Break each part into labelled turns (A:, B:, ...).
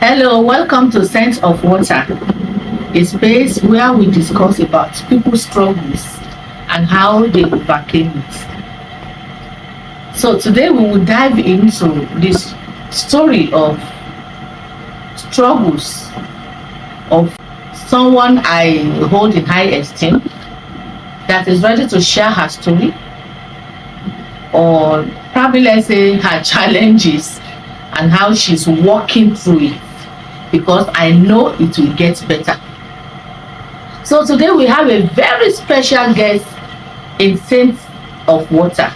A: Hello, welcome to Sense of Water, a space where we discuss about people's struggles and how they overcame it. So today we will dive into this story of struggles of someone I hold in high esteem that is ready to share her story, or probably let's say her challenges and how she's walking through it, because I know it will get better. So today we have a very special guest in Saints of Water.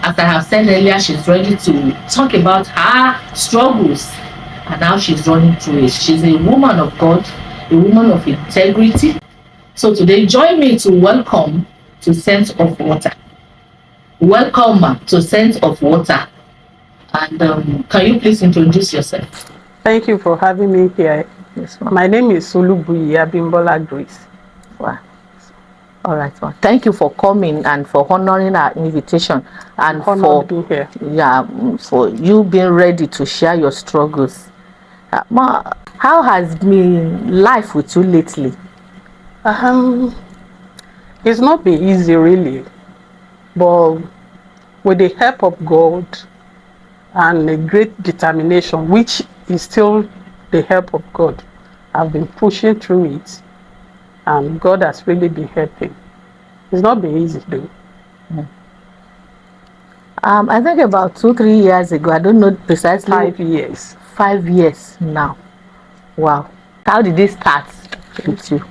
A: As I have said earlier, she's ready to talk about her struggles and how she's running through it. She's a woman of God, a woman of integrity. So today, join me to welcome to Saints of Water. Welcome to Saints of Water. And can you please introduce yourself?
B: Thank you for having me here.
A: Yes,
B: My name is Sulubuyi Abimbola Grace.
A: wow. All right, well, thank you for coming and for honoring our invitation, and for
B: being here.
A: For you being ready to share your struggles. How has been life with you lately?
B: It's not been easy really, but with the help of God and a great determination, which is still the help of God, I've been pushing through it, and God has really been helping. It's not been easy though.
A: I think about 2-3 years ago, I don't know precisely.
B: 5 years.
A: 5 years now. Wow. How did it start with you?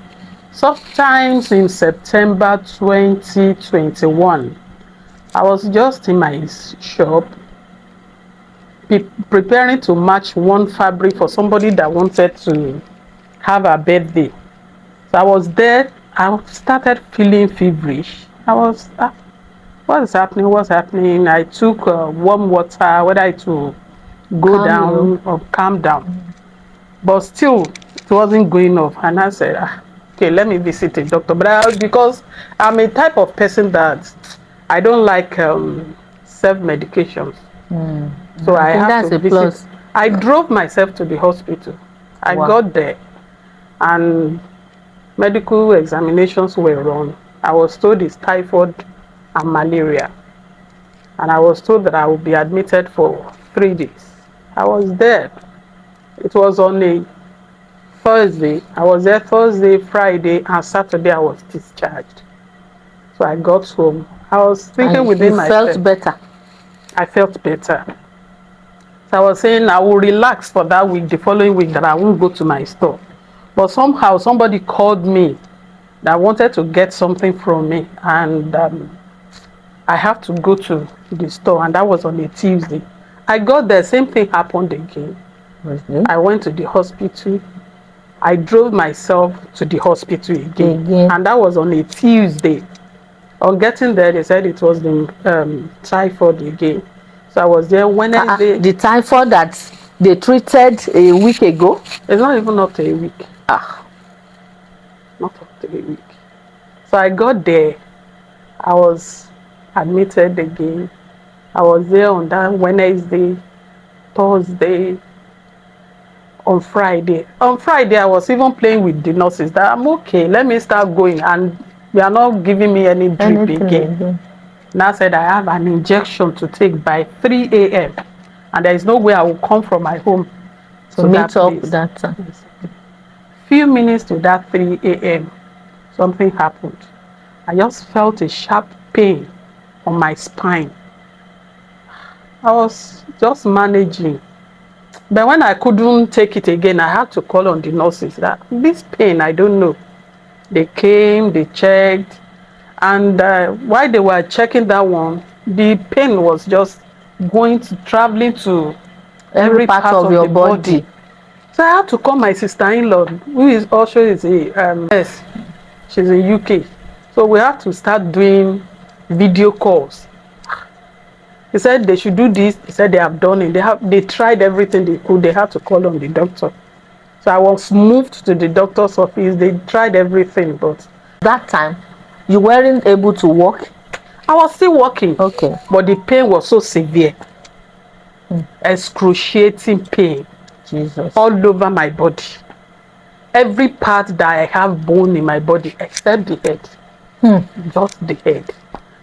B: Sometimes in September 2021, I was just in my shop preparing to match one fabric for somebody that wanted to have a birthday. So I was there. I started feeling feverish. I was, what is happening? What's happening? I took warm water, whether it will go down or calm down. But still, it wasn't going off. And I said, okay, let me visit a doctor. But because I'm a type of person that I don't like self-medications. So I have to visit. I drove myself to the hospital. I got there and medical examinations were run. I was told it's typhoid and malaria. And I was told that I would be admitted for 3 days. I was there. It was on a Thursday. I was there Thursday, Friday, and Saturday I was discharged. So I got home. I was thinking within myself.
A: You felt better?
B: I felt better. So I was saying I will relax for that week, the following week, that I won't go to my store. But somehow somebody called me that wanted to get something from me, and I have to go to the store, and that was on a Tuesday. I got there, same thing happened again. I went to the hospital. I drove myself to the hospital again. And that was on a Tuesday. On getting there, they said it was the typhoid again. So I was there Wednesday.
A: The typhoid that they treated a week ago?
B: It's not even up to a week. Not up to a week. So I got there. I was admitted again. I was there on that Wednesday, Thursday, on Friday. On Friday, I was even playing with the nurses that I'm okay, let me start going. And they are not giving me any drip again. And I said I have an injection to take by 3 a.m. And there is no way I will come from my home
A: to meet up with that time.
B: Few minutes to that 3 a.m., something happened. I just felt a sharp pain on my spine. I was just managing. But when I couldn't take it again, I had to call on the nurses that this pain, I don't know. They came, they checked, and while they were checking that one, the pain was just traveling to every part of your body. So I had to call my sister-in-law, who is also yes, she's in UK. So we have to start doing video calls. He said they should do this. He said they have done it. They tried everything they could. They had to call on the doctor. So I was moved to the doctor's office. They tried everything, but
A: that time you weren't able to walk.
B: I was still walking.
A: Okay.
B: But the pain was so severe. Excruciating pain.
A: Jesus.
B: all over my body. Every part that I have bone in my body except the head. Just the head.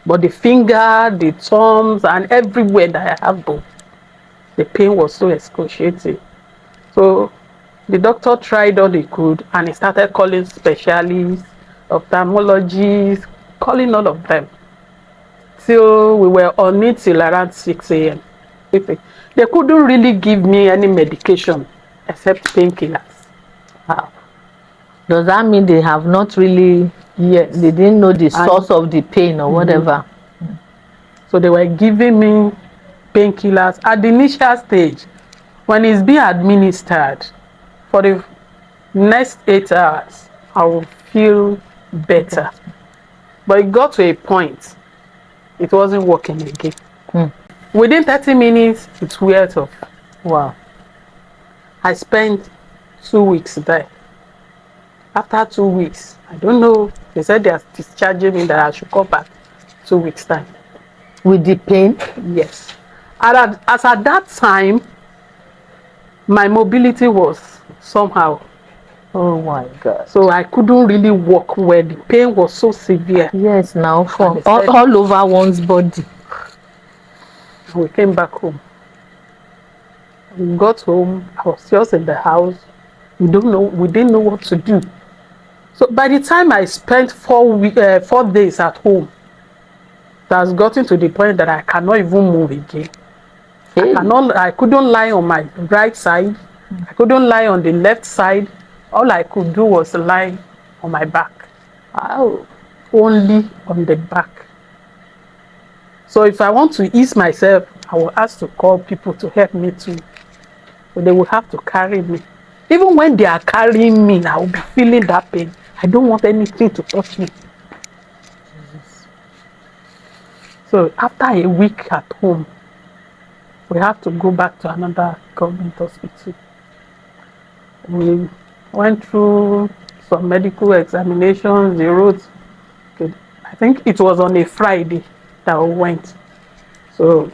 B: But the finger, the thumbs, and everywhere that I have bone, the pain was so excruciating. So the doctor tried all he could, and he started calling specialists, ophthalmologists, calling all of them. Till we were on it till around 6 a.m. They couldn't really give me any medication except painkillers.
A: Wow. Does that mean they have not really,
B: Yes.
A: they didn't know the source of the pain or whatever?
B: So they were giving me painkillers at the initial stage. When it's being administered for the next 8 hours, I will feel better. But it got to a point, it wasn't working again. Within 30 minutes, it wears off.
A: Wow.
B: I spent 2 weeks there. After 2 weeks, I don't know, they said they are discharging me that I should come back 2 weeks time.
A: With the pain?
B: Yes. As at that time, my mobility was somehow.
A: Oh my God.
B: So I couldn't really walk well. The pain was so severe.
A: Yes, now from all over one's body.
B: We came back home. We got home. I was just in the house. We didn't know what to do. So by the time I spent 4 days at home, it has gotten to the point that I cannot even move again.
A: Hey.
B: I couldn't lie on my right side. I couldn't lie on the left side. All I could do was lie on my back.
A: Wow.
B: Only on the back. So if I want to ease myself, I will ask to call people to help me too. So they will have to carry me. Even when they are carrying me, I will be feeling that pain. I don't want anything to touch me.
A: Jesus.
B: So after a week at home, we have to go back to another government hospital. We went through some medical examinations. They wrote, I think it was on a Friday that we went. So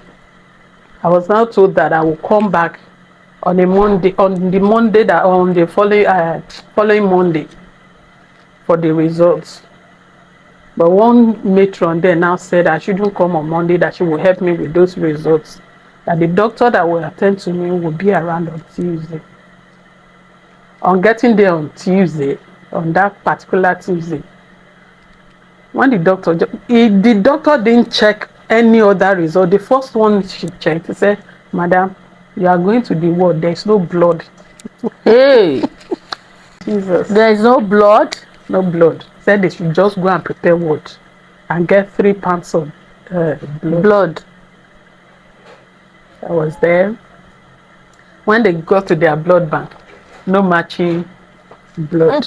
B: I was now told that I will come back on the Monday following Monday for the results. But one matron there now said I shouldn't come on Monday, that she will help me with those results. That the doctor that will attend to me will be around on Tuesday. On getting there on Tuesday, on that particular Tuesday, when the doctor didn't check any other result. The first one she checked, he said, "Madam, you are going to the ward. There is no blood."
A: Hey.
B: Jesus.
A: There is no blood?
B: No blood. Said they should just go and prepare ward and get 3 pounds of blood. I was there. When they got to their blood bank, no matching blood.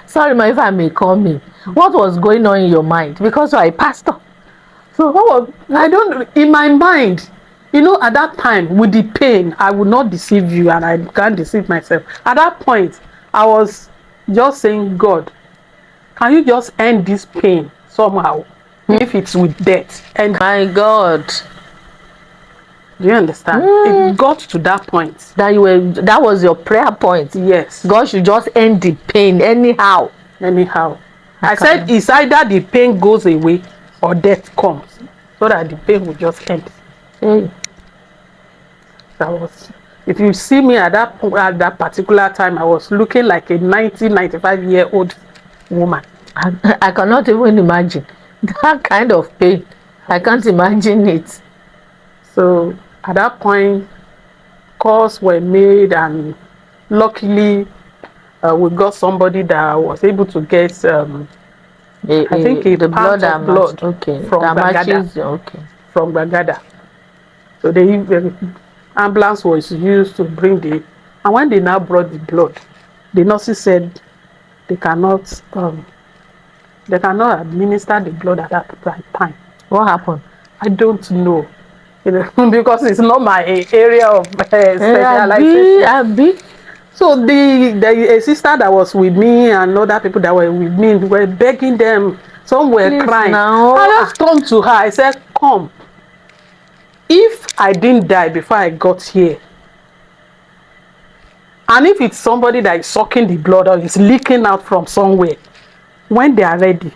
A: Sorry, ma, if I may come in. What was going on in your mind? Because you are a pastor.
B: So in my mind, at that time with the pain, I would not deceive you and I can't deceive myself. At that point, I was just saying, God, can you just end this pain somehow? If it's with death. And
A: my God.
B: Do you understand? It got to that point.
A: That was your prayer point.
B: Yes.
A: God should just end the pain anyhow.
B: I said it's either the pain goes away or death comes, so that the pain will just end.
A: Hey.
B: If you see me at that particular time, I was looking like a 95-year-old woman.
A: I cannot even imagine that kind of pain. I can't imagine it.
B: So at that point, calls were made, and luckily we got somebody that was able to get I think
A: the blood
B: from Bagada.
A: Okay.
B: From Bagada. So the ambulance was used to bring and when they now brought the blood, the nurses said they cannot administer the blood at that time.
A: What happened?
B: I don't know. Because it's not my area of specialization. So the sister that was with me and other people that were with me were begging them. Some were crying.
A: Now.
B: I just turned to her. I said, "Come. If I didn't die before I got here, And if it's somebody that is sucking the blood or is leaking out from somewhere, when they are ready,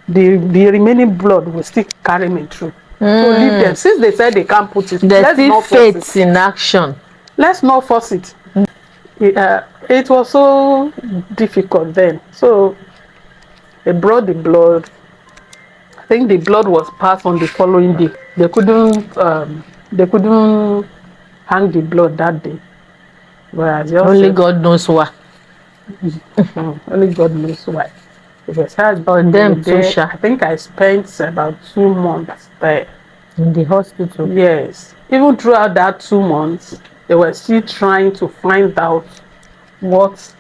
B: the remaining blood will still carry me through. So leave them. Since they said they can't put it,
A: There's
B: let's
A: still
B: not force
A: faith
B: it.
A: in action.
B: Let's not force it. It was so difficult then. So they brought the blood. I think the blood was passed on the following day. They couldn't hang the blood that day. Whereas just
A: Only God knows why.
B: only God knows why. Because
A: Or
B: we were
A: them too,
B: there.
A: sha.
B: I think I spent about 2 months there.
A: In the hospital.
B: Yes. Even throughout that 2 months, they were still trying to find out what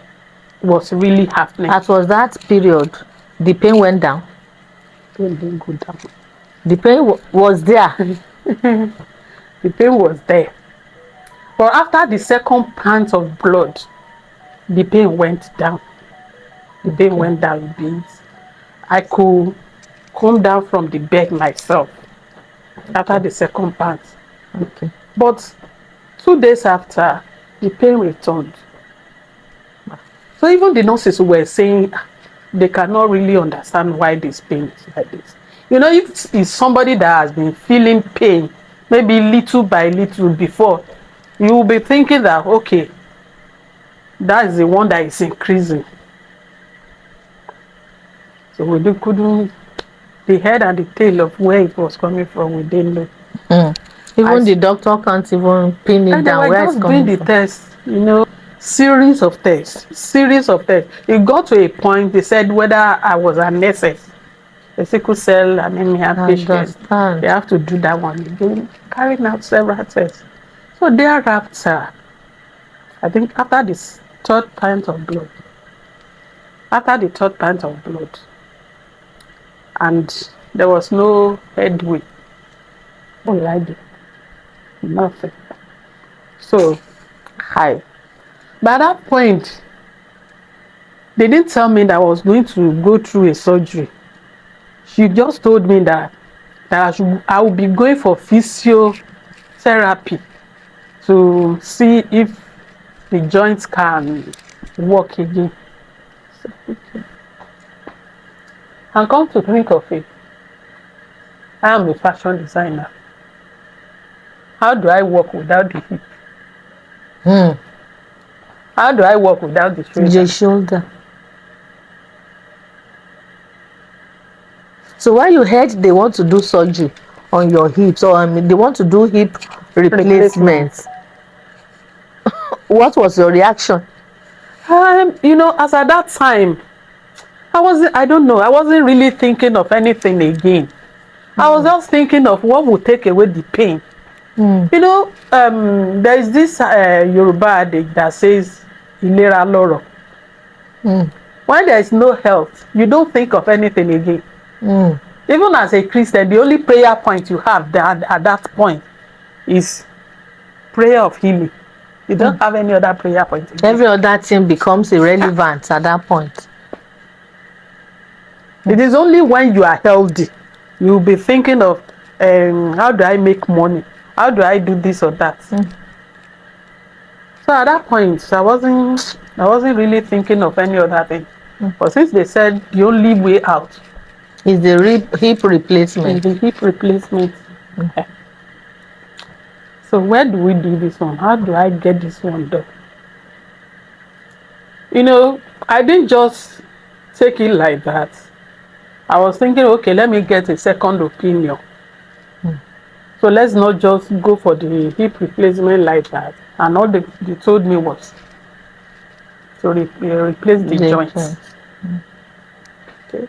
B: was really happening.
A: As was that period, the pain went down.
B: Pain didn't go down.
A: The pain was there.
B: The pain was there. But after the second pint of blood, the pain went down. The pain went down a bit. I could come down from the bed myself after the second pint.
A: Okay.
B: But 2 days after, the pain returned. So even the nurses were saying they cannot really understand why this pain is like this. You know, if it's somebody that has been feeling pain, maybe little by little before, you will be thinking that, okay, that is the one that is increasing. So we couldn't, the head and the tail of where it was coming from, we didn't know.
A: Even the doctor can't even pin it
B: And they
A: down
B: were
A: where it's
B: just doing
A: coming
B: the
A: from.
B: test, series of tests. It got to a point, they said whether I was an SS, a sickle cell anemia patient.
A: Understand.
B: They have to do that one again, carrying out several tests. So thereafter, I think after this third pint of blood, and there was no headway. What did I do? Nothing. So, by that point, they didn't tell me that I was going to go through a surgery. She just told me that I will be going for physiotherapy to see if the joints can work again. So, okay. And come to think of it, I am a fashion designer. How do I work without the hip? How do I work without the shoulder?
A: The shoulder. So when you heard they want to do surgery on your hips, or they want to do hip replacements, what was your reaction?
B: As at that time, I wasn't really thinking of anything again. I was just thinking of what would take away the pain. There is this Yoruba adage that says, "Ìlera lọ́rọ̀." When there is no health, you don't think of anything again. Even as a Christian, the only prayer point you have at that point is prayer of healing. You don't have any other prayer point again.
A: Every other thing becomes irrelevant at that point.
B: It is only when you are healthy, you will be thinking of how do I make money? How do I do this or that? So at that point, I wasn't really thinking of any other thing. But since they said the only way out
A: is the hip replacement.
B: So where do we do this one? How do I get this one done? I didn't just take it like that. I was thinking, okay, let me get a second opinion. So let's not just go for the hip replacement like that. And all they told me was to replace the joints. Okay.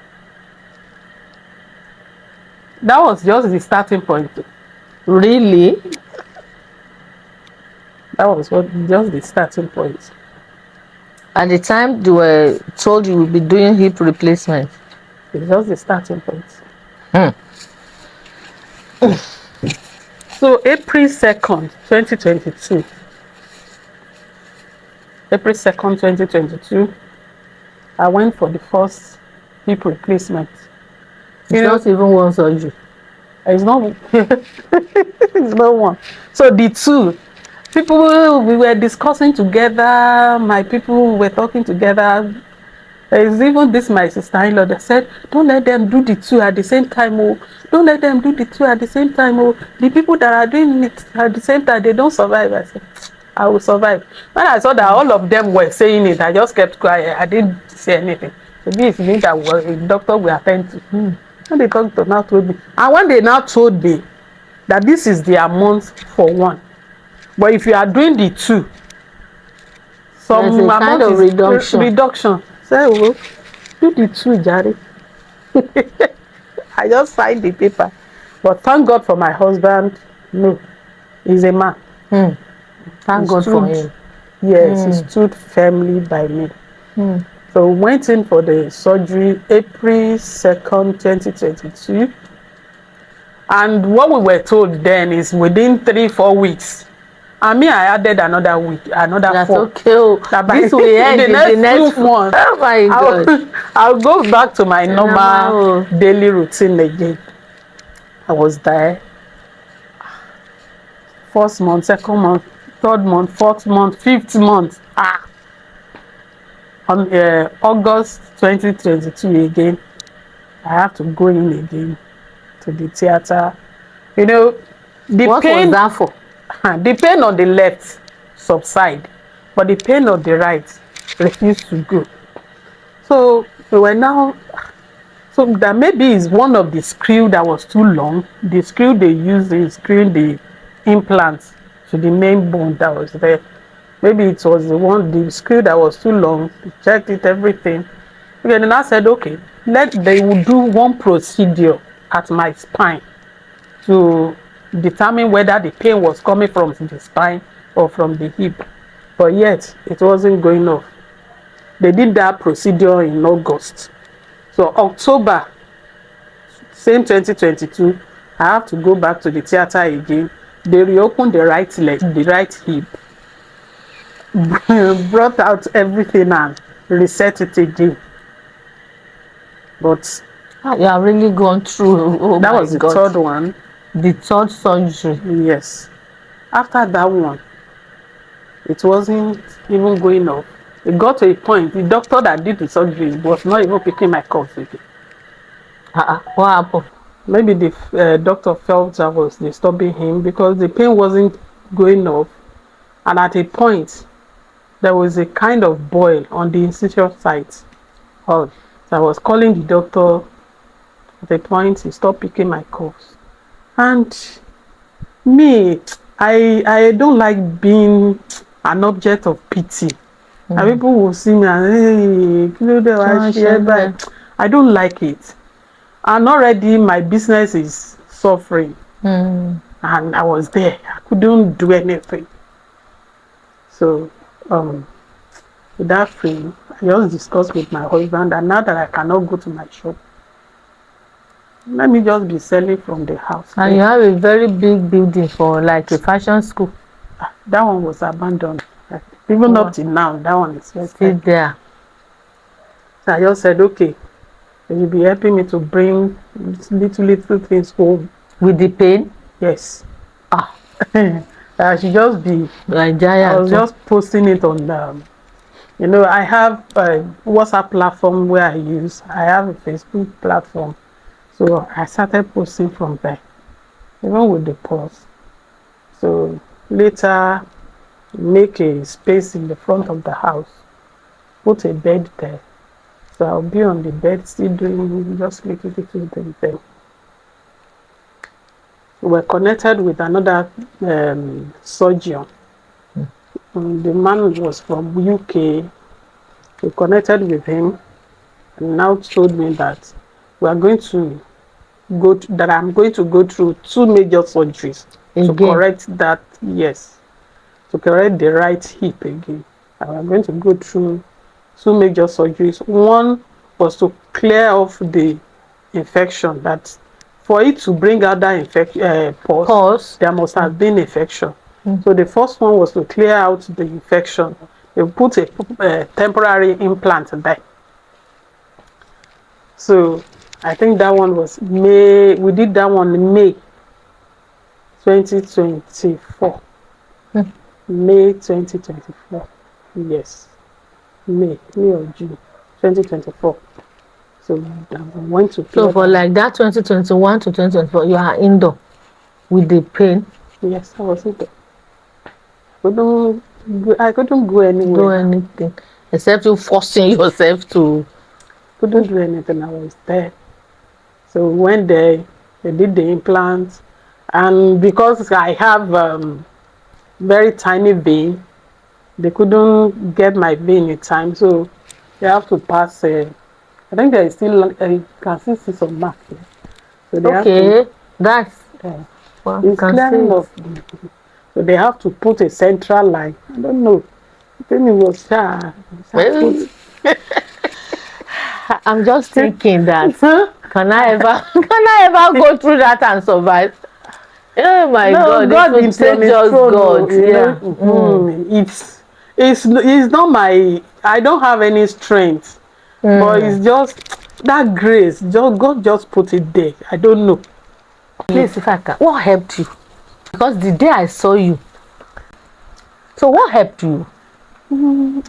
B: That was just the starting point.
A: Really?
B: That was just the starting point.
A: At the time you were told you would be doing hip replacement?
B: It's just the starting point. So April 2nd, 2022. April 2nd, 2022, I went for the first hip replacement.
A: It's not even one surgery.
B: It's not it's not one. So the two, people, we were discussing together, my people were talking together. There is even this my sister-in-law that said, don't let them do the two at the same time. Oh, don't let them do the two at the same time. Oh, the people that are doing it at the same time, they don't survive. I said, I will survive. When I saw that all of them were saying it, I just kept quiet. I didn't say anything. Maybe it's me that a doctor will attend to. When the doctor now told me, and when they now told me that this is the amount for one, but if you are doing the two, some
C: there's a
B: amount
C: kind of
B: is reduction. Say, oh, do the two, Jerry. I just signed the paper. But thank God for my husband. No, he's a man.
C: Thank
B: He
C: God
B: stood,
C: for him.
B: yes, he stood firmly by me. So we went in for the surgery April 2nd, 2022. And what we were told then is within 3-4 weeks. And me, I added another week, another
C: That's
B: 4.
C: okay. Oh, this will end in the next
B: 2 months.
C: Oh my God.
B: I'll go back to my normal
C: Normal.
B: daily routine again. I was there. First month, second month, third month, fourth month, fifth month. On August 2022 again, I have to go in again to the theater. You know, the
C: What
B: pain,
C: was that for?
B: the pain on the left subside, but the pain on the right refused to go. So we were now, so that maybe is one of the screw that was too long. The screw they used in screwing the implants to the main bone that was there. Maybe it was the screw that was too long. They checked it, everything. Okay, then I said, okay, they will do one procedure at my spine to determine whether the pain was coming from the spine or from the hip. But yet, it wasn't going off. They did that procedure in August. So October, same 2022, I have to go back to the theater again. They reopened the right leg, the right hip, brought out everything and reset it again. But
C: You have really gone through. Oh
B: that
C: my
B: was the
C: God.
B: third one.
C: The third surgery.
B: Yes. After that one, it wasn't even going off. It got to a point, the doctor that did the surgery was not even picking my calls again.
C: What happened?
B: Maybe the doctor felt I was disturbing him because the pain wasn't going off. And at a point, there was a kind of boil on the incision site. So I was calling the doctor. At a point, he stopped picking my calls. And me, I don't like being an object of pity. And people will see me and hey, I don't like it. And already my business is suffering. And I was there. I couldn't do anything. So with that free, I just discussed with my husband, and now that I cannot go to my shop, let me just be selling from the house.
C: And you have a very big building for like a fashion school.
B: That one was abandoned. Even up till now, that one is
C: still there.
B: So I just said, okay, you'll be helping me to bring little things home.
C: With the pain?
B: Yes. I should just be
C: like giant.
B: I was just posting it on I have a WhatsApp platform where I use. I have a Facebook platform. So I started posting from there, even with the post. So later, make a space in the front of the house, put a bed there. So I'll be on the bed still doing just little things there. We're connected with another surgeon. The man was from UK. We connected with him and now told me that we are going to I'm going to go through 2 major surgeries to correct that, yes, to correct the right hip again. And we're going to go through 2 major surgeries. One was to clear off the infection, that for it to bring out that pus, there must have been infection. So the first one was to clear out the infection. They put a temporary implant there. So I think that one was May. We did that one in May 2024. May 2024. Yes. May or June 2024. So I went to
C: So
B: clear
C: for
B: that.
C: like that 2021 to 2024, you are indoor with the pain,
B: Yes, I was in there. I couldn't go
C: do
B: anywhere.
C: anything except you forcing yourself to.
B: Couldn't do anything. I was there. So when they did the implant, and because I have very tiny vein, they couldn't get my vein in time. So they have to pass. I think there is still you can still see some mark here. So they have to.
C: Okay, that's
B: Uh,
C: well, you
B: it's
C: can see
B: clearing
C: it.
B: up. So they have to put a central line. I don't know. Then it was
C: Well, I'm just thinking that can I ever go through that and survive? Oh my
B: No,
C: God, it
B: God
C: would
B: is on
C: take
B: His
C: just
B: throne.
C: God. Yeah.
B: It's not my. I don't have any strength, but it's just that grace. Just God just put it there. I don't know.
C: Please, if I can, what helped you? Because the day I saw you, so what helped you?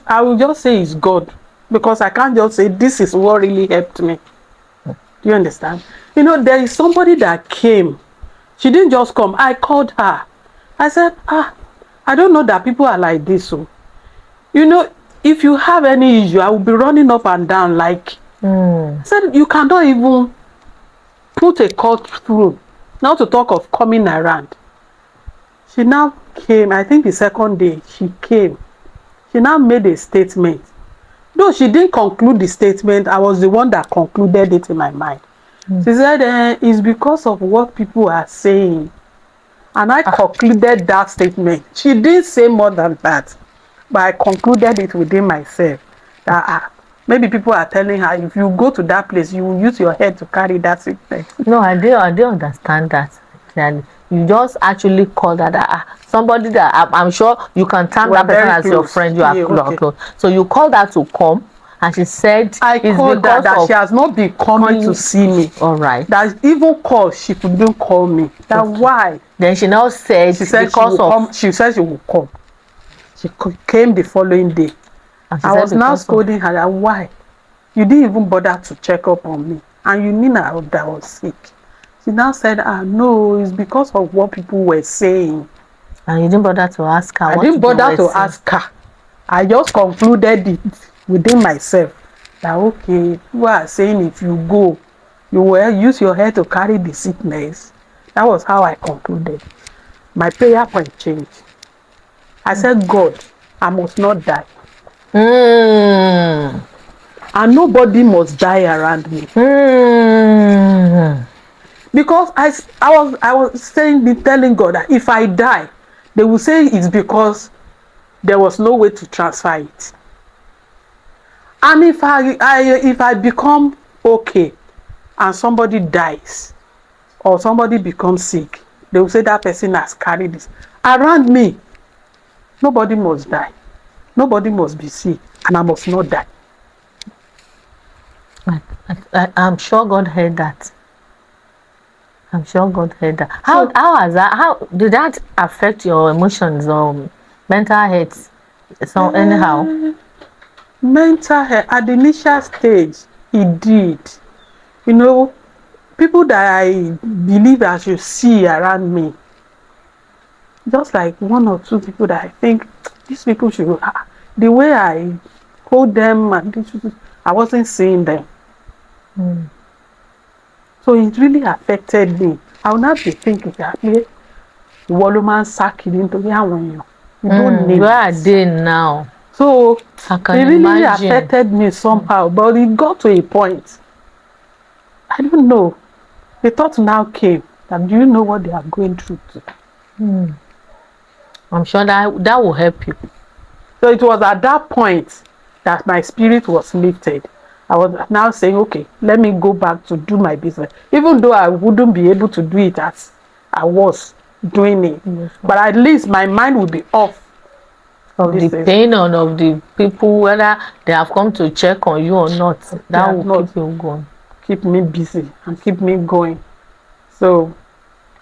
B: I will just say it's God because I can't just say this is what really helped me. Do you understand? There is somebody that came. She didn't just come. I called her. I said, I don't know that people are like this. So, if you have any issue, I will be running up and down like. I said, you cannot even put a call through. Not to talk of coming around. She now came, I think the second day, she came. She now made a statement. Though she didn't conclude the statement, I was the one that concluded it in my mind. She said, it's because of what people are saying. And I concluded that statement. She didn't say more than that. But I concluded it within myself. That maybe people are telling her, if you go to that place, you will use your head to carry that sickness.
C: No, I didn't understand that. Clearly. You just actually called that somebody that I'm sure you can term
B: We're
C: that person
B: very
C: as your
B: close.
C: friend. You are
B: Yeah, okay.
C: close. So you called her to come, and she said
B: I
C: it's
B: called her
C: because
B: that
C: of
B: she has not been coming to see me.
C: All right.
B: That even called, she couldn't call me. That why?
C: Then she now said
B: She said she
C: because
B: will
C: of.
B: come. She said she will come. She came the following day.
C: And she
B: I
C: said
B: was now
C: because of.
B: scolding her that why? You didn't even bother to check up on me. And you knew that I was sick. She now said, no, it's because of what people were saying.
C: And you didn't bother to ask her
B: I
C: what
B: didn't
C: they
B: bother
C: were
B: to
C: saying.
B: ask her. I just concluded it within myself that okay, people are saying if you go, you will use your head to carry the sickness. That was how I concluded. My prayer point changed. I said, God, I must not die. And nobody must die around me. Because I was telling God that if I die, they will say it's because there was no way to transfer it. And if I become okay and somebody dies or somebody becomes sick, they will say that person has carried this. Around me, nobody must die. Nobody must be sick, and I must not die.
C: I'm sure God heard that. I'm sure God heard that.
B: So,
C: How has that? How did that affect your emotions or mental health? So anyhow.
B: Mental health at the initial stage, it did. People that I believe I should see around me, just like one or two people that I think these people should, the way I hold them and I wasn't seeing them. So it really affected me. I will not be thinking that ìwọ ló máa ń sá kiri nítorí àwọn èèyàn. You don't need
C: Where are
B: it.
C: they now?
B: So
C: I can
B: it really
C: imagine.
B: affected me somehow, but it got to a point. I don't know. The thought now came that do you know what they are going through too?
C: I'm sure that will help you.
B: So it was at that point that my spirit was lifted. I was now saying, okay, let me go back to do my business. Even though I wouldn't be able to do it as I was doing it. But at least my mind would be off.
C: Of the pain and of the people, whether they have come to check on you or not. That will keep you going.
B: Keep me busy and keep me going. So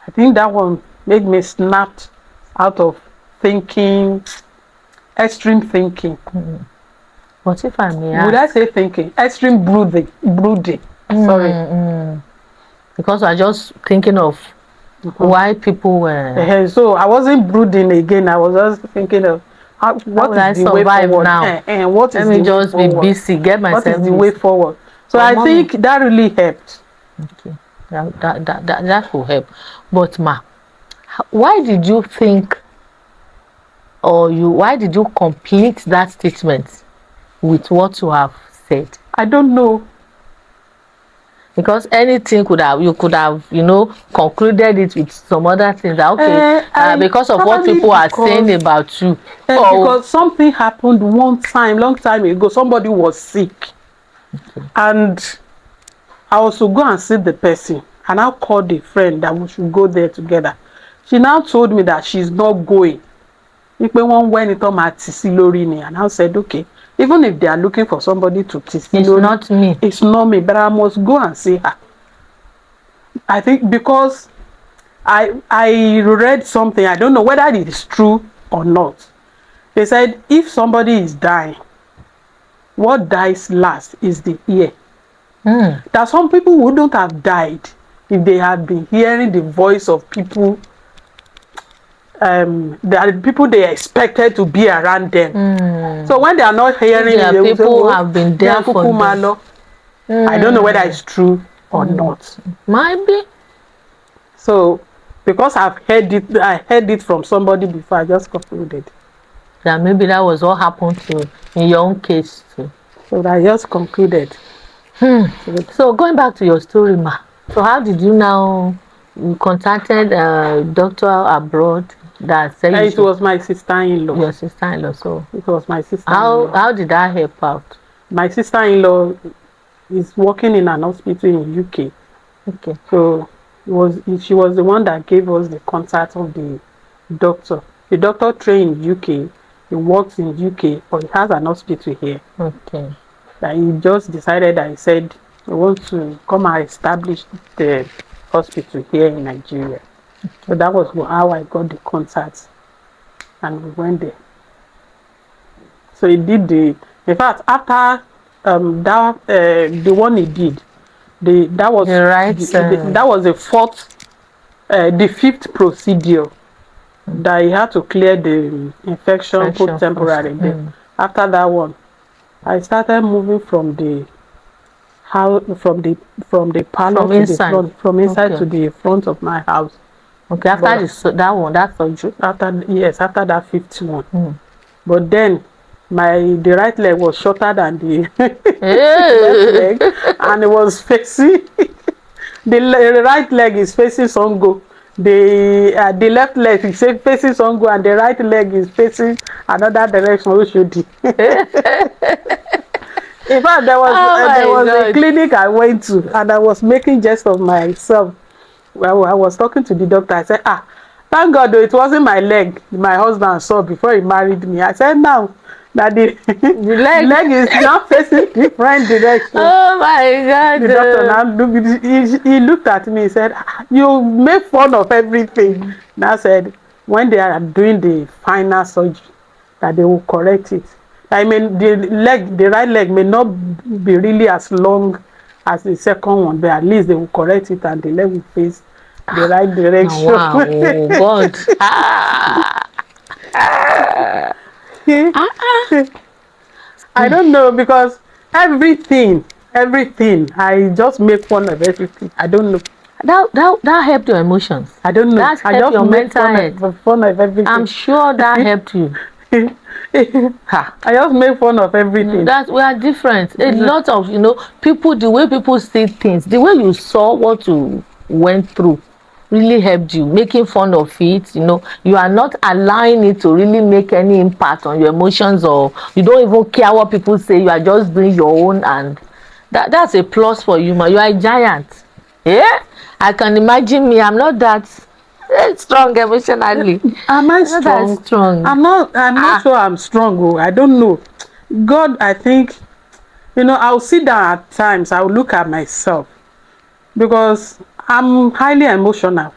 B: I think that one made me snapped out of thinking, extreme thinking.
C: But if I may ask,
B: Would I say thinking? Extreme brooding. Sorry.
C: Because I just thinking of why people were.
B: So I wasn't brooding again. I was just thinking of what is the way forward
C: now?
B: and what
C: Let
B: is
C: me
B: the way
C: just be
B: forward.
C: busy, get myself
B: What is the
C: busy.
B: way forward? So I think that really helped.
C: Okay, that will help. But ma, why did you think, or why did you complete that statement with what you have said?
B: I don't know.
C: Because anything you could have, concluded it with some other things. That, okay, because of what people are saying about you.
B: Because something happened one time, long time ago. Somebody was sick. Okay. And I was to go and see the person. And I called a friend that we should go there together. She now told me that she's not going. And I said, okay, even if they are looking for somebody to teach,
C: it's not me.
B: It's not me, but I must go and see her. I think because I read something, I don't know whether it is true or not. They said if somebody is dying, what dies last is the ear. There are some people who wouldn't have died if they had been hearing the voice of people. There are people they expected to be around them. So when they are not hearing it,
C: people have been there for them.
B: I don't know whether it's true or not.
C: Might be.
B: So because I heard it from somebody before, I just concluded.
C: Yeah, maybe that was what happened to in your own case too.
B: So I just concluded.
C: So going back to your story, ma. So how did you contacted a doctor abroad that said
B: it was my sister-in-law.
C: Your sister-in-law. So
B: it was my sister-in-law.
C: How did that help out?
B: My sister-in-law is working in an hospital in UK.
C: Okay.
B: So she was the one that gave us the contact of the doctor. The doctor trained in UK. He works in UK, but he has an hospital here.
C: Okay.
B: That he just decided that he said he wants to come and establish the hospital here in Nigeria. Okay. So that was how I got the contact, and we went there. So he did in fact, after the one he did, that was the fifth procedure that he had to clear the infection put temporarily. After that one, I started moving from the house, from the parlor to the front, from inside to the front of my house.
C: Okay, after that surgery?
B: After that fifth one. But then the right leg was shorter than the left leg, and it was facing the right leg is facing Songo. The left leg is facing Songo, and the right leg is facing another direction, Oshodi. In fact, there was a clinic I went to, and I was making jest of myself. Well, I was talking to the doctor. I said, thank God though, it wasn't my leg my husband saw before he married me. I said, now that the leg is now facing different directions.
C: Oh my God.
B: The doctor now he looked at me, he said, you make fun of everything. And I said, when they are doing the final surgery, that they will correct it. I mean, the right leg may not be really as long as the second one, but at least they will correct it and the leg will face the right direction.
C: Wow, oh God.
B: I don't know, because everything, I just make fun of everything. I don't know.
C: That helped your emotions.
B: I don't know.
C: That helped your mental health.
B: Fun of everything.
C: I'm sure that helped you.
B: I just make fun of everything.
C: That we are different. A lot of people, the way people see things, the way you saw what you went through really helped you. Making fun of it, you are not allowing it to really make any impact on your emotions, or you don't even care what people say. You are just doing your own, and that's a plus for you, man. You are a giant. Yeah, I can imagine me. I'm not that strong emotionally.
B: Am I strong?
C: That strong.
B: I'm not sure I'm strong. Oh, I don't know. God, I think, I'll sit down at times. I'll look at myself, because I'm highly emotional.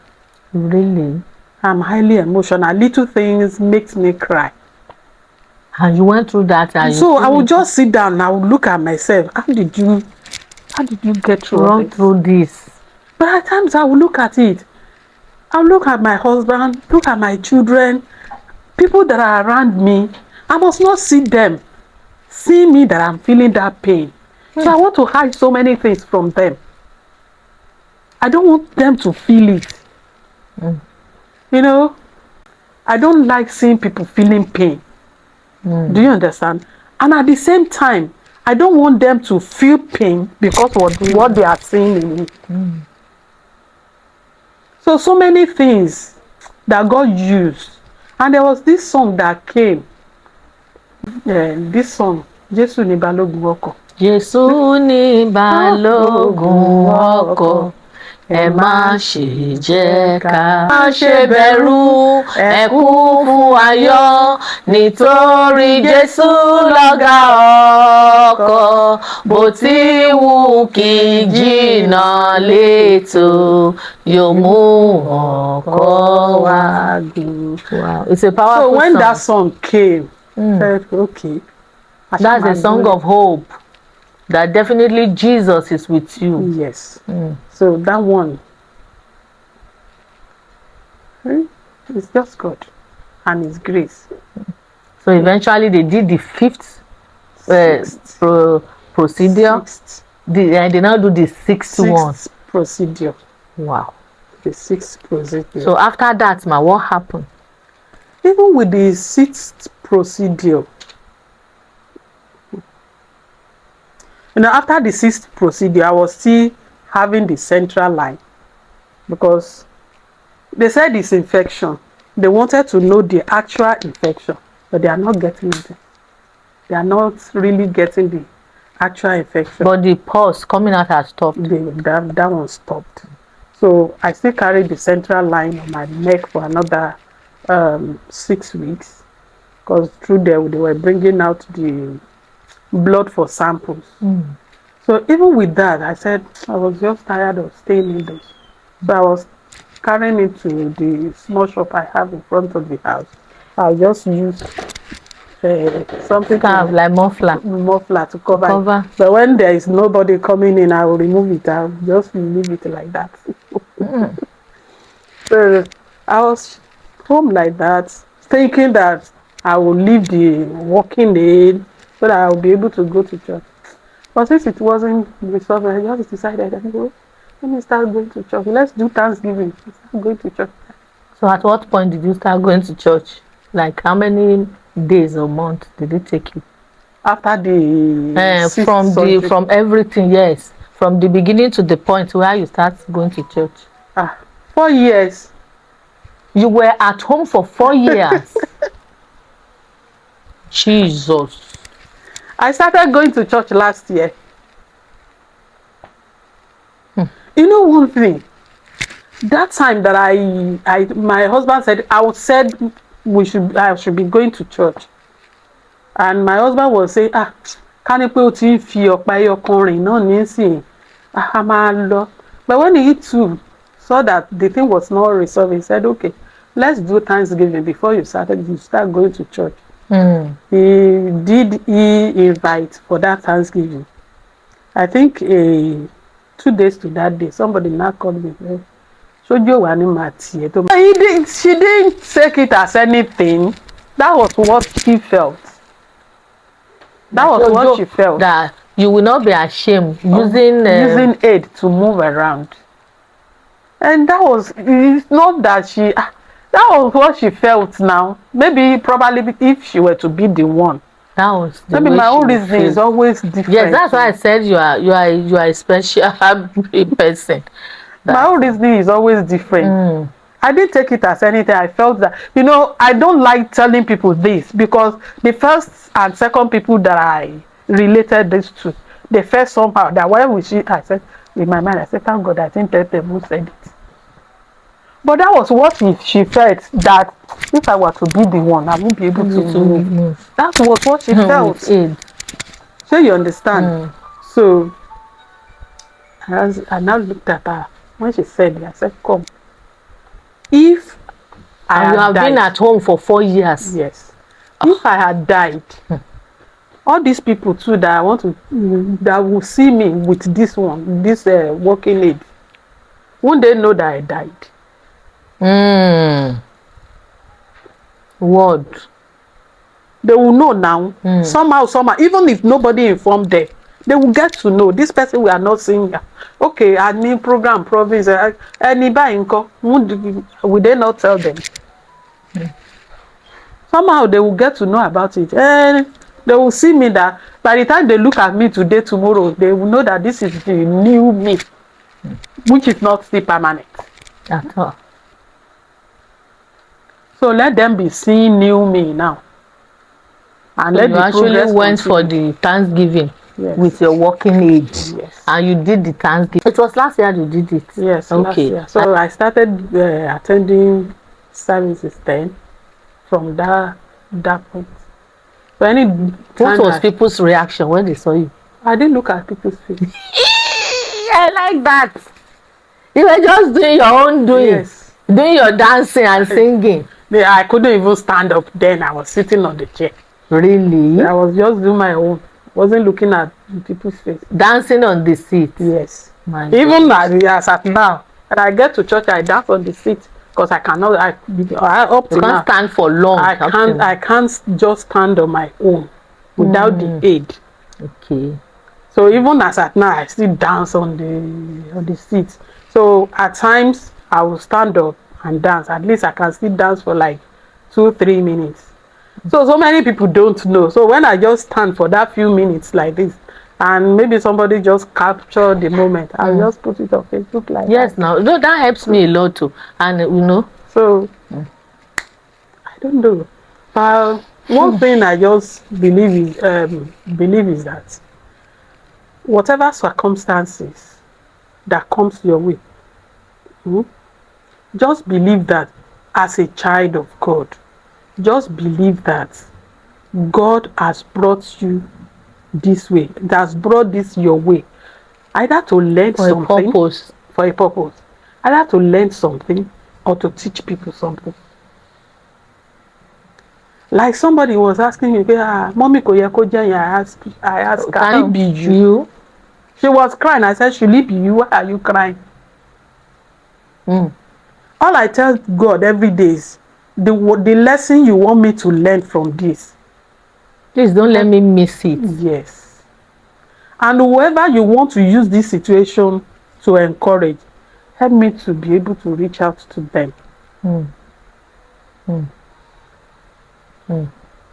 C: Really?
B: I'm highly emotional. Little things makes me cry.
C: And you went through that, and
B: So I would just sit down and I would look at myself. How did you get through all
C: run
B: this?
C: through this?
B: But at times I would look at it. I'll look at my husband, look at my children, people that are around me. I must not see them see me that I'm feeling that pain. So I want to hide so many things from them. I don't want them to feel it. You know, I don't like seeing people feeling pain. Do you understand? And at the same time, I don't want them to feel pain because of what they are seeing in me. So many things that God used. And there was this song that came. This song, Jésù ni balógun ọkọ̀.
C: Jésù ní balógun ọkọ̀, ẹ má ṣe jẹ́ ká má ṣe bẹ̀rù, ẹ kún fún ayọ̀ nítorí Jésù lọ̀gá ọkọ̀, bó ti wù kí jìnnà létò yóò mú ọkọ̀ wá gùn. Wow, it's a powerful
B: So when
C: song.
B: that song came, I said, okay.
C: That's a song of hope. That definitely Jesus is with you.
B: Yes. So that one, it's just God and His grace.
C: So eventually they did the fifth procedure.
B: Sixth.
C: They now do the sixth one.
B: Procedure.
C: Wow.
B: The sixth procedure.
C: So after that, what happened?
B: Even with the sixth procedure, after the sixth procedure, I was still having the central line because they said it's infection. They wanted to know the actual infection, but they are not getting it. They are not really getting the actual infection.
C: But the pus coming out has stopped.
B: That one stopped. So I still carried the central line on my neck for another 6 weeks because through there they were bringing out the blood for samples. So even with that, I said I was just tired of staying indoors. So I was carrying it to the small shop I have in front of the house. I'll just use something
C: kind of like muffler
B: to cover. But when there is nobody coming in, I will remove it. I'll just leave it like that. So I was home like that, thinking that I will leave the walking aid so that I will be able to go to church. But since it wasn't resolved, I just decided, let me start going to church. Let's do Thanksgiving. Start going to church.
C: So at what point did you start going to church? Like how many days or months did it take you?
B: After the
C: from everything, yes. From the beginning to the point where you start going to church.
B: 4 years.
C: You were at home for 4 years. Jesus.
B: I started going to church last year. You know one thing? That time that my husband said, I should be going to church. And my husband was saying, can you put in fear by your calling? No, Nancy. But when he too saw that the thing was not resolved, he said, okay, let's do Thanksgiving before you start going to church. He did invite for that Thanksgiving. I think 2 days to that day, somebody now called me. She didn't take it as anything. That was what she felt. That was what she felt.
C: That you will not be ashamed using
B: aid to move around. And it's not that that was what she felt now. Maybe probably if she were to be the one.
C: That was the
B: maybe
C: way
B: my own reason is always different.
C: Yes, that's why I said you are a special person.
B: My own reason is always different. I didn't take it as anything. I felt that, I don't like telling people this because the first and second people that I related this to, they felt somehow that when we see, I said, in my mind, I said, thank God, I didn't tell them who said it. But that was what she felt, that if I were to be the one, I won't be able to move. That was what she felt. So you understand? So I now looked at her. When she said it, I said, come. If
C: And you have been at home for 4 years.
B: Yes. If I had died, all these people too that I want to, that will see me with this one, this walking aid, won't they know that I died?
C: Word.
B: They will know now. Somehow, even if nobody informed them, they will get to know this person we are not seeing. Okay, admin program province. Will they not tell them? Somehow they will get to know about it. And they will see me that by the time they look at me today, tomorrow, they will know that this is the new me, which is not still permanent.
C: At all.
B: So let them be seeing new me now. And
C: so
B: let
C: you
B: the
C: actually went
B: continue.
C: for the Thanksgiving.
B: Yes.
C: With your working age.
B: Yes.
C: And you did the Thanksgiving. It was last year you did it.
B: Yes,
C: okay.
B: Last year. So I started attending services then from that point. So
C: what was people's reaction when they saw you?
B: I didn't look at people's face.
C: I like that. You were just doing your own doing.
B: Yes.
C: Doing your dancing and singing.
B: I couldn't even stand up then. I was sitting on the chair.
C: Really?
B: I was just doing my own. Wasn't looking at people's face.
C: Dancing on the seat.
B: Yes.
C: Even
B: as at now, when I get to church, I dance on the seat because I cannot. Up to
C: you can't stand for long.
B: I can't just stand on my own without the aid.
C: Okay.
B: So even as at now, I still dance on the seat. So at times I will stand up and dance. At least I can still dance for like 2-3 minutes. So many people don't know. So when I just stand for that few minutes like this, and maybe somebody just capture the moment, I'll just put it on Facebook like
C: yes,
B: that.
C: now no, that helps me a lot too. And
B: So I don't know. One thing I just believe is that whatever circumstances that comes your way, just believe that as a child of God, just believe that God has brought you this way, that has brought this your way, either to learn something for a purpose, either to learn something or to teach people something. Like somebody was asking me, Mommy Koyekoja, I asked her, can it be you? She was crying. I said, should it be you? Why are you crying? All I tell God every day is, the lesson you want me to learn from this.
C: Please don't let me miss it.
B: Yes. And whoever you want to use this situation to encourage, help me to be able to reach out to them.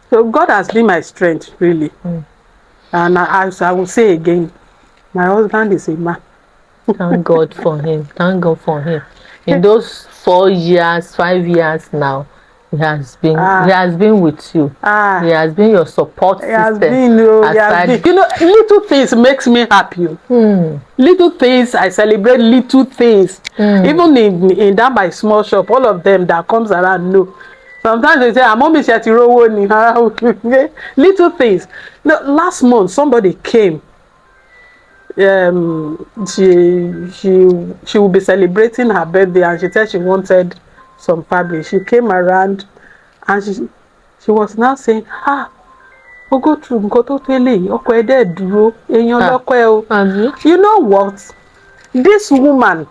B: So God has been my strength, really. And as I will say again, my husband is a man.
C: Thank God for him. Thank God for him. In those 4 years, 5 years now, he has been with you. He has been your support system.
B: Little things makes me happy. Little things, I celebrate little things. Even in that my small shop, all of them that comes around know. Sometimes they say, I'm only little things. No, last month somebody came. She will be celebrating her birthday, and she said she wanted some fabric. She came around and she was now saying, we'll go through you know what? This woman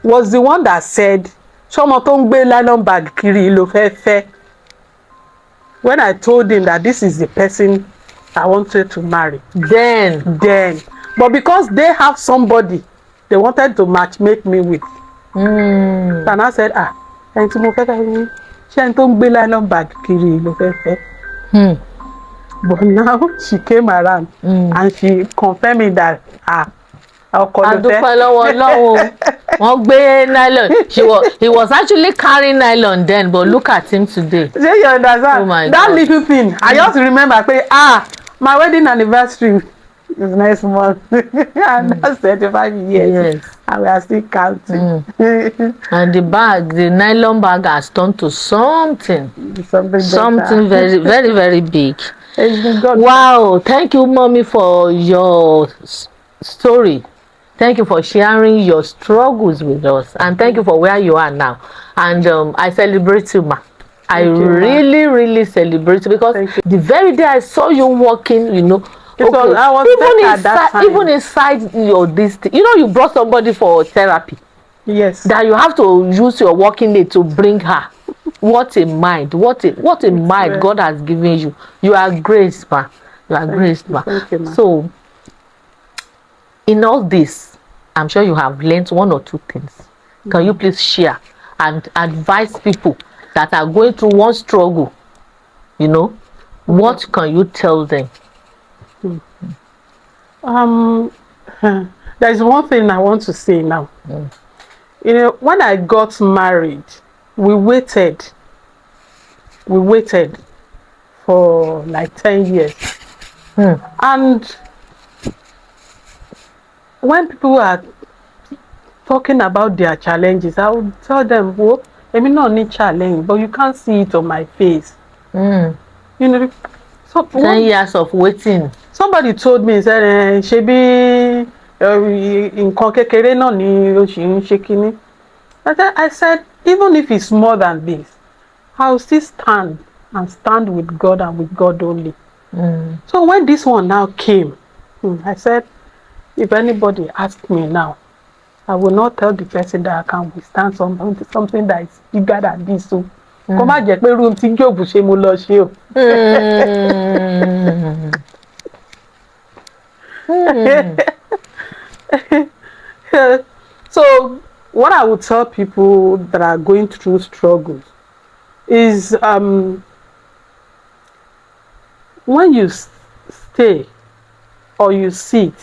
B: was the one that said, when I told him that this is the person I wanted to marry. Then. But because they have somebody they wanted to make me with. And I said, but now she came around and she confirmed that
C: he was actually carrying nylon then, but look at him today.
B: So you understand?
C: Oh my
B: that
C: God.
B: Little thing, I just remember my wedding anniversary is next month. And that's 35 years.
C: Yes.
B: And we are still counting.
C: And the nylon bag has turned to something very, very, very big. Wow, thank you, Mommy, for your story. Thank you for sharing your struggles with us, and thank you for where you are now. And I celebrate you, ma. I
B: Thank you, ma.
C: really celebrate you, because
B: Thank you.
C: the very day I saw you walking, you know,
B: I was better at that time.
C: even inside your this thing, you know, you brought somebody for therapy.
B: Yes.
C: That you have to use your working day to bring her. What a mind! What a mind God has given you. You are graced, ma. You are graced, ma.
B: Thank you, ma.
C: So, in all this, I'm sure you have learned one or two things. Can you please share and advise people that are going through one struggle? You know, what can you tell them?
B: There's one thing I want to say now. You know, when I got married, we waited for like 10 years. And when people are talking about their challenges, I would tell them, well, I mean, not need challenge, but you can't see it on my face. You know, so
C: 10 years of waiting.
B: Somebody told me, said, "Shebi nǹkan kékeré náà ni o ṣì ń ṣe kíní." I said, even if it's more than this, I'll still stand and stand with God and with God only. So when this one now came, I said, if anybody asks me now, I will not tell the person that I can withstand something that is bigger than this. So, kó má jẹ́ pé room tí Job ṣe mo lọ ṣe o. So what I would tell people that are going through struggles is when you stay or you sit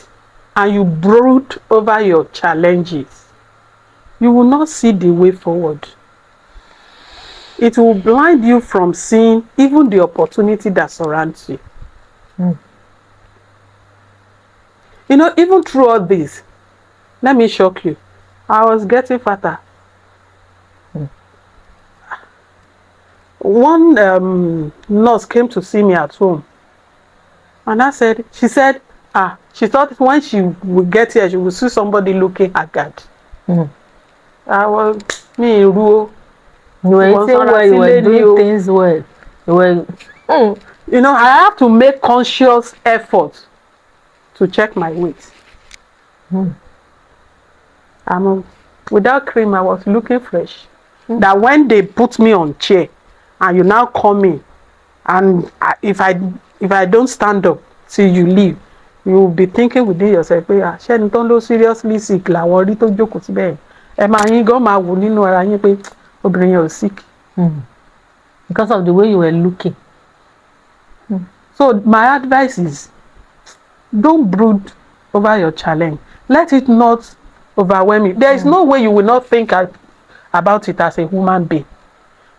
B: and you brood over your challenges, you will not see the way forward. It will blind you from seeing even the opportunity that surrounds you. You know, even through all this, let me shock you, I was getting fatter. One nurse came to see me at home, and she said, she thought when she would get here, she would see somebody looking haggard. I was, me, Ruo.
C: You were saying well, you were doing things well. You were,
B: you know, I have to make conscious effort to check my weight. Without cream, I was looking fresh. That when they put me on chair, and you now call me, and if I don't stand up till you leave, you will be thinking within yourself, ṣé ẹni tó ń lọ seriously sick làwọn rí tó jókòó síbẹ̀. Ẹ máa yín gan máa wò nínú ara yín pé obìnrin yẹn ò sick.
C: Because of the way you were looking.
B: So my advice is, don't brood over your challenge. Let it not overwhelm you. There is no way you will not think about it as a human being.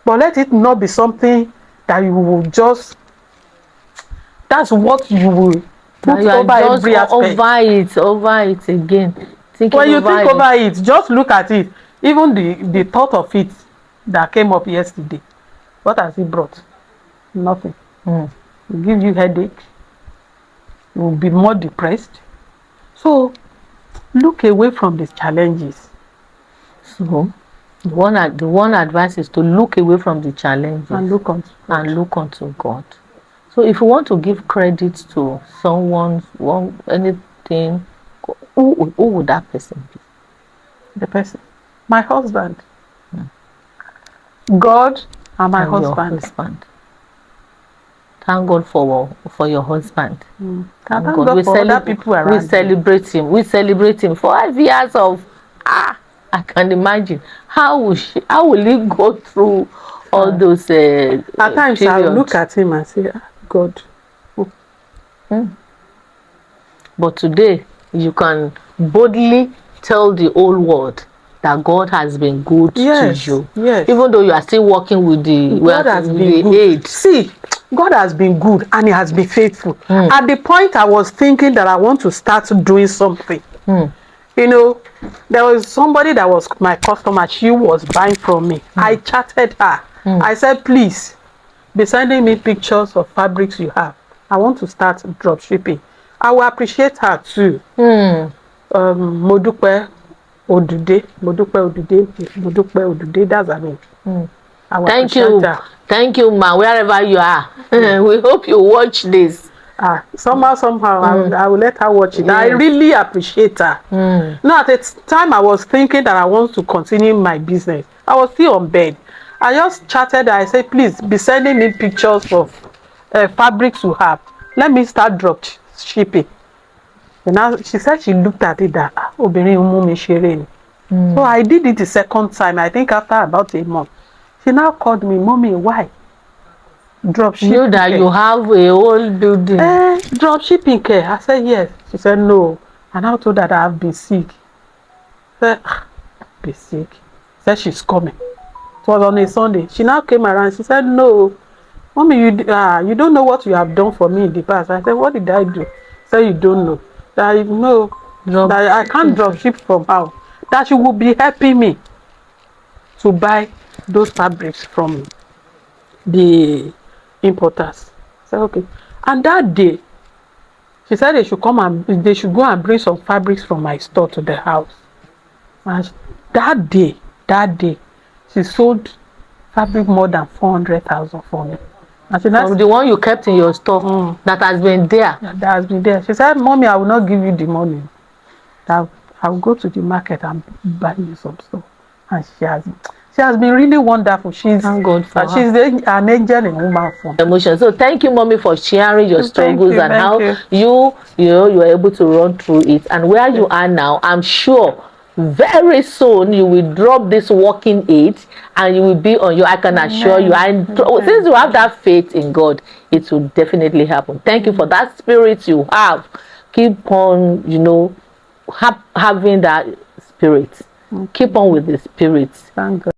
B: But let it not be something that you will just, that's what you will put over every aspect.
C: Over it again.
B: When you think over it, just look at it. Even the thought of it that came up yesterday, what has it brought? Nothing. It will give you headache. You will be more depressed. So look away from these challenges.
C: So the one advice is to look away from the challenges
B: and look
C: unto God. So if you want to give credit to someone, anything, who would that person be?
B: The person, my husband. God and my husband.
C: Thank God for your husband.
B: Thank God for other people around.
C: We celebrate him. We celebrate him for 5 years of I can imagine how will he go through all those
B: at times periods. I look at him and say, God.
C: But today you can boldly tell the whole world that God has been good to you.
B: Yes.
C: Even though you are still working with the aid.
B: See, God has been good and He has been faithful. At the point I was thinking that I want to start doing something. You know, there was somebody that was my customer. She was buying from me. I chatted her. I said, please be sending me pictures of fabrics you have. I want to start drop shipping. I will appreciate her too. Modupe, Odude, Modupe Odude, Modupe Odude, that's I mean.
C: Thank you. Thank you, ma, wherever you are. We hope you watch this.
B: Somehow, I will let her watch it.
C: Yes.
B: I really appreciate her. No, at the time I was thinking that I want to continue my business. I was still on bed. I just chatted her. I said, please be sending me pictures of fabrics you have. Let me start drop shipping. And now she said she looked at it that obìnrin mú mi ṣeré ni. So I did it the second time. I think after about a month. She now called me, Mommy, why? Drop shipping.
C: You that you have a whole building.
B: Drop shipping care. I said yes. She said no. And I told her that I've been sick. I said, be sick. She said she's coming. It was on a Sunday. She now came around. She said, no, Mommy, you don't know what you have done for me in the past. I said, what did I do? She said, you don't know. That no, that I can't drop ship from her. That she will be helping me to buy those fabrics from the importers. I said, okay. And that day, she said they should go and bring some fabrics from my store to the house. And that day, she sold fabric more than 400,000 for me. And she
C: from the one you kept in your store that has been there.
B: That has been there. She said, Mommy, I will not give you the money. I will go to the market and buy you some stuff. And she has been really wonderful.
C: Thank God for her.
B: She's an angel in woman form.
C: Emotion. So thank you, Mommy, for sharing your struggles and how you were able to run through it. And where you are now, I'm sure very soon you will drop this walking aid and you will be on your, I can assure you. And since you have that faith in God, it will definitely happen. Thank you for that spirit you have. Keep on, having that spirit. Keep on with the spirit.
B: Thank God.